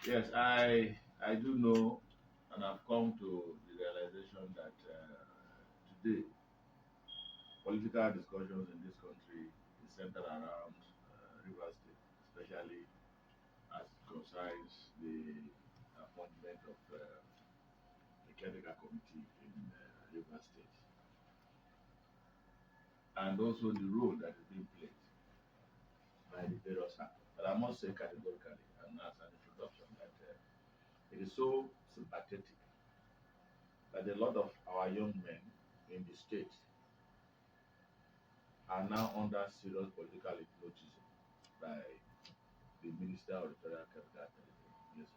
Yes, I do know, and I've come to the realization that today political discussions in this country is centered around River State, especially as it concerns the appointment of the caretaker committee in River State, and also the role that is being played by the various actors. But I must say categorically, and as an introduction, that it is so sympathetic that a lot of our young men in the state are now under serious political hypnotism by the Minister of the Federal Capital Territory, Yes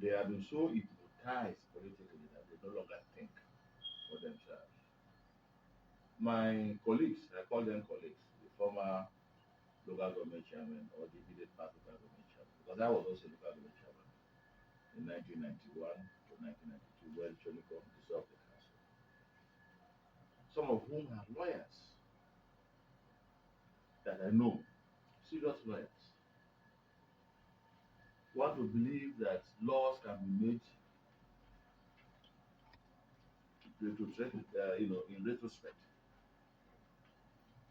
They have been so hypnotized politically that they no longer think for themselves. My colleagues, I call them colleagues, the former local government chairman or the immediate past local government chairman, because I was also local government chairman in 1991 to 1992 when Chonicom dissolved the council. Some of whom are lawyers that I know, serious lawyers, want to believe that laws can be made in retrospect,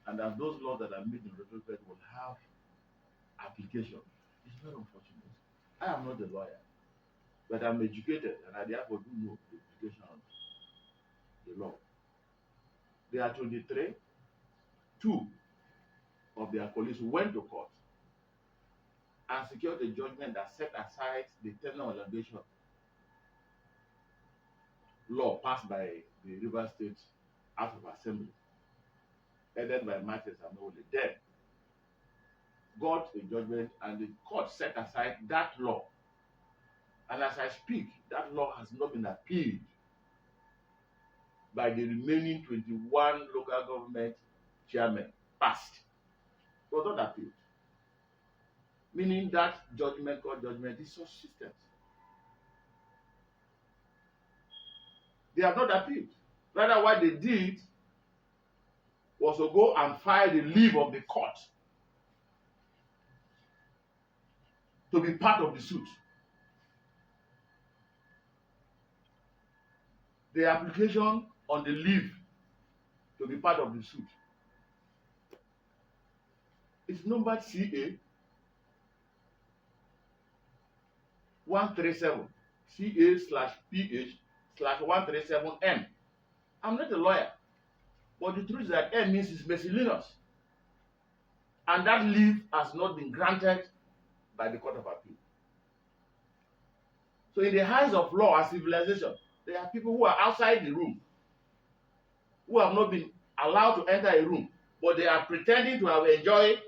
and that those laws that are made in retrospect will have application. It's very unfortunate. I am not a lawyer, but I'm educated, and I therefore do know the implication of the law. They are 23. Two of their colleagues went to court and secured a judgment that set aside the tenure elongation law passed by the River State House of Assembly, headed by Martins Amole. Then got a judgment, and the court set aside that law. And as I speak, that law has not been appealed by the remaining 21 local government chairmen passed. It was not appealed. Meaning that judgment, court judgment, is subsistent. They have not appealed. Rather, what they did was to go and file the leave of the court to be part of the suit. The application on the leave to be part of the suit is numbered CA 137 CA/PH/137M. I'm not a lawyer, but the truth is that M means it's miscellaneous, and that leave has not been granted by the Court of Appeal. So, in the eyes of law and civilization, there are people who are outside the room, who have not been allowed to enter a room, but they are pretending to have enjoyed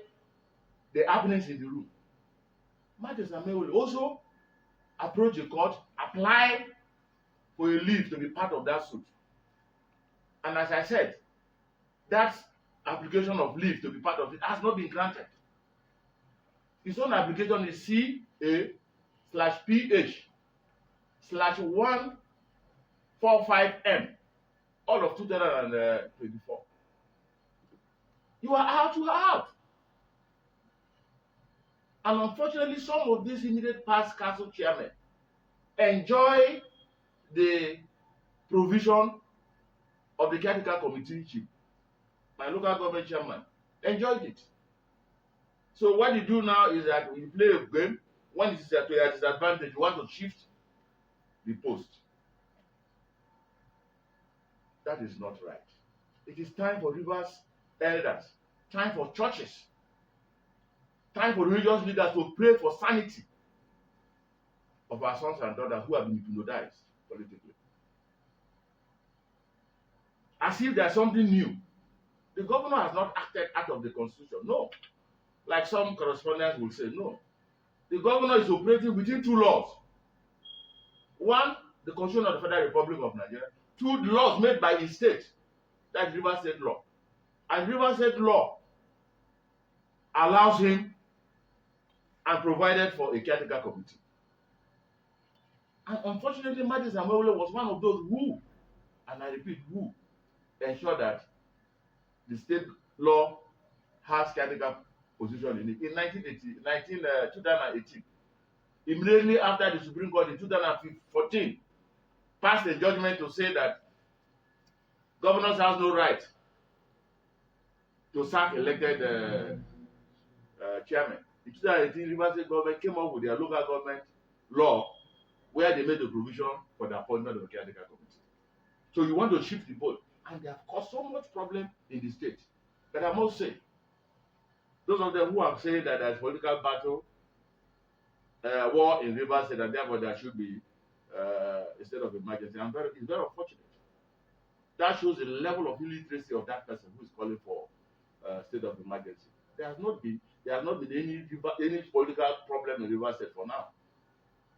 the happenings in the room. Martins Amole also approach the court, apply for a leave to be part of that suit. And as I said, that application of leave to be part of it has not been granted. His own application is CA/PH/145M, all of 2024. You are out, you are out. And unfortunately, some of these immediate past council chairmen enjoy the provision of the caretaker committee chief. My local government chairman enjoyed it. So what you do now is that you play a game. When it is to your disadvantage, you want to shift the post. That is not right. It is time for rivers elders, time for churches, time for religious leaders to pray for sanity of our sons and daughters who have been hypnotized politically. As if there's something new. The governor has not acted out of the constitution. No. Like some correspondents will say, no. The governor is operating within two laws. One, the Constitution of the Federal Republic of Nigeria. Two, the laws made by the state. That's River State law. And River State law allows him and provided for a caretaker committee. And unfortunately, Martins Amole was one of those who, and I repeat, who ensure that the state law has caretaker position in it. In 2018, immediately after the Supreme Court in 2014 passed a judgment to say that governors have no right to sack elected chairman. In 2018, Rivers State government came up with their local government law where they made a provision for the appointment of a caretaker committee. So you want to shift the vote, and they have caused so much problem in the state that I must say, those of them who are saying that there's political battle, war in Rivers State, and therefore there should be a state of emergency, it's very unfortunate. That shows the level of illiteracy of that person who is calling for state of emergency. There has not been any political problem in Rivers State for now.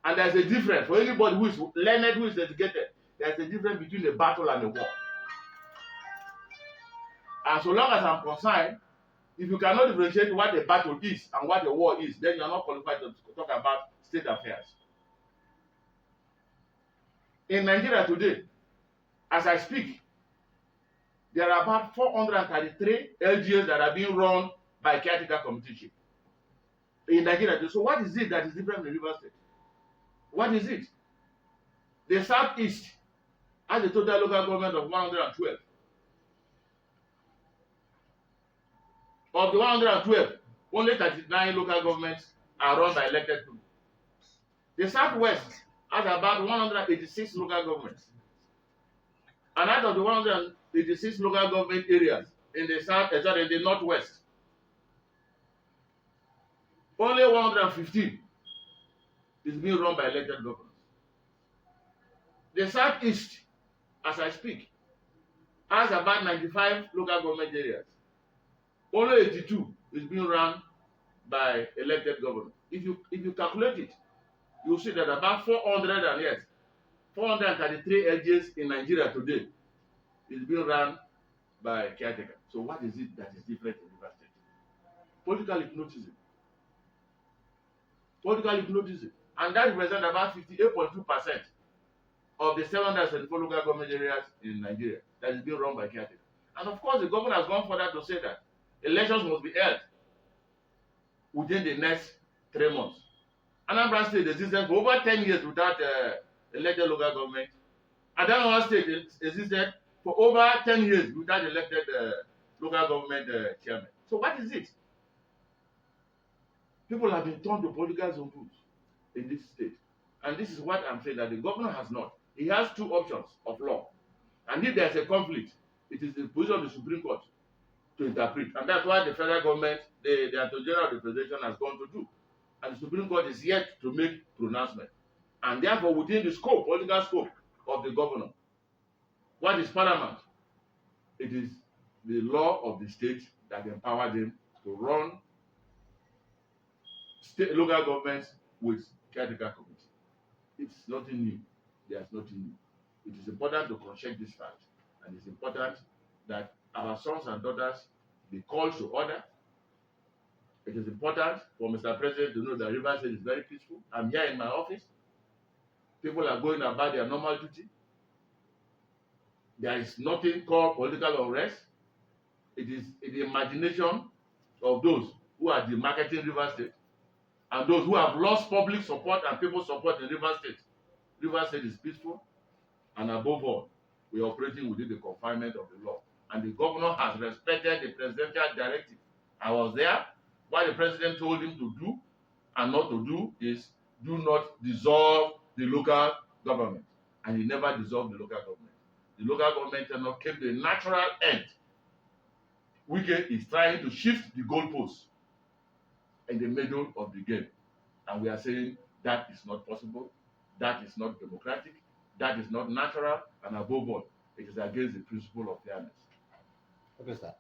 And there's a difference for anybody who is learned, who is educated. There's a difference between a battle and a war. And so long as I'm concerned, if you cannot differentiate what a battle is and what a war is, then you are not qualified to talk about state affairs. In Nigeria today, as I speak, there are about 433 LGAs that are being run by caretaker committee in Nigeria. So what is it that is different from Rivers State? What is it? The Southeast has a total local government of 112. Of the 112, only 39 local governments are run by elected people. The Southwest has about 186 local governments. And out of the 186 local government areas in the Northwest, only 115 is being run by elected governors. The Southeast, as I speak, has about 95 local government areas. Only 82 is being run by elected governors. If you calculate it, you'll see that about 433 LGAs in Nigeria today is being run by caretaker. So what is it that is different in Rivers State? Political hypnotism. Political hypnotism. And that represents about 58.2% of the 774 local government areas in Nigeria that is being run by caretaker. And of course, the government has gone further to say that elections must be held within the next 3 months. Anambra State existed for over 10 years without elected local government. Adamawa State existed for over 10 years without elected local government chairman. So what is it? People have been turned to political zone in this state. And this is what I'm saying, that the governor has not. He has two options of law. And if there's a conflict, it is the position of the Supreme Court to interpret. And that's what the federal government, the Attorney General representation has gone to do. And the Supreme Court is yet to make pronouncement. And therefore, within the scope, political scope of the governor, what is paramount? It is the law of the state that empower them to run local governments with caretaker committee. It's nothing new. There's nothing new. It is important to cross-check this fact. And it's important that our sons and daughters be called to order. It is important for Mr. President to know that Rivers State is very peaceful. I'm here in my office. People are going about their normal duty. There is nothing called political unrest. It is the imagination of those who are demarketing Rivers State and those who have lost public support and people support in Rivers State. Rivers State is peaceful, and above all, we are operating within the confinement of the law. And the governor has respected the presidential directive. I was there. What the president told him to do and not to do is do not dissolve the local government. And he never dissolved the local government. The local government came to a natural end. Wike is trying to shift the goalposts in the middle of the game. And we are saying that is not possible, that is not democratic, that is not natural, and above all, it is against the principle of fairness. Okay, sir.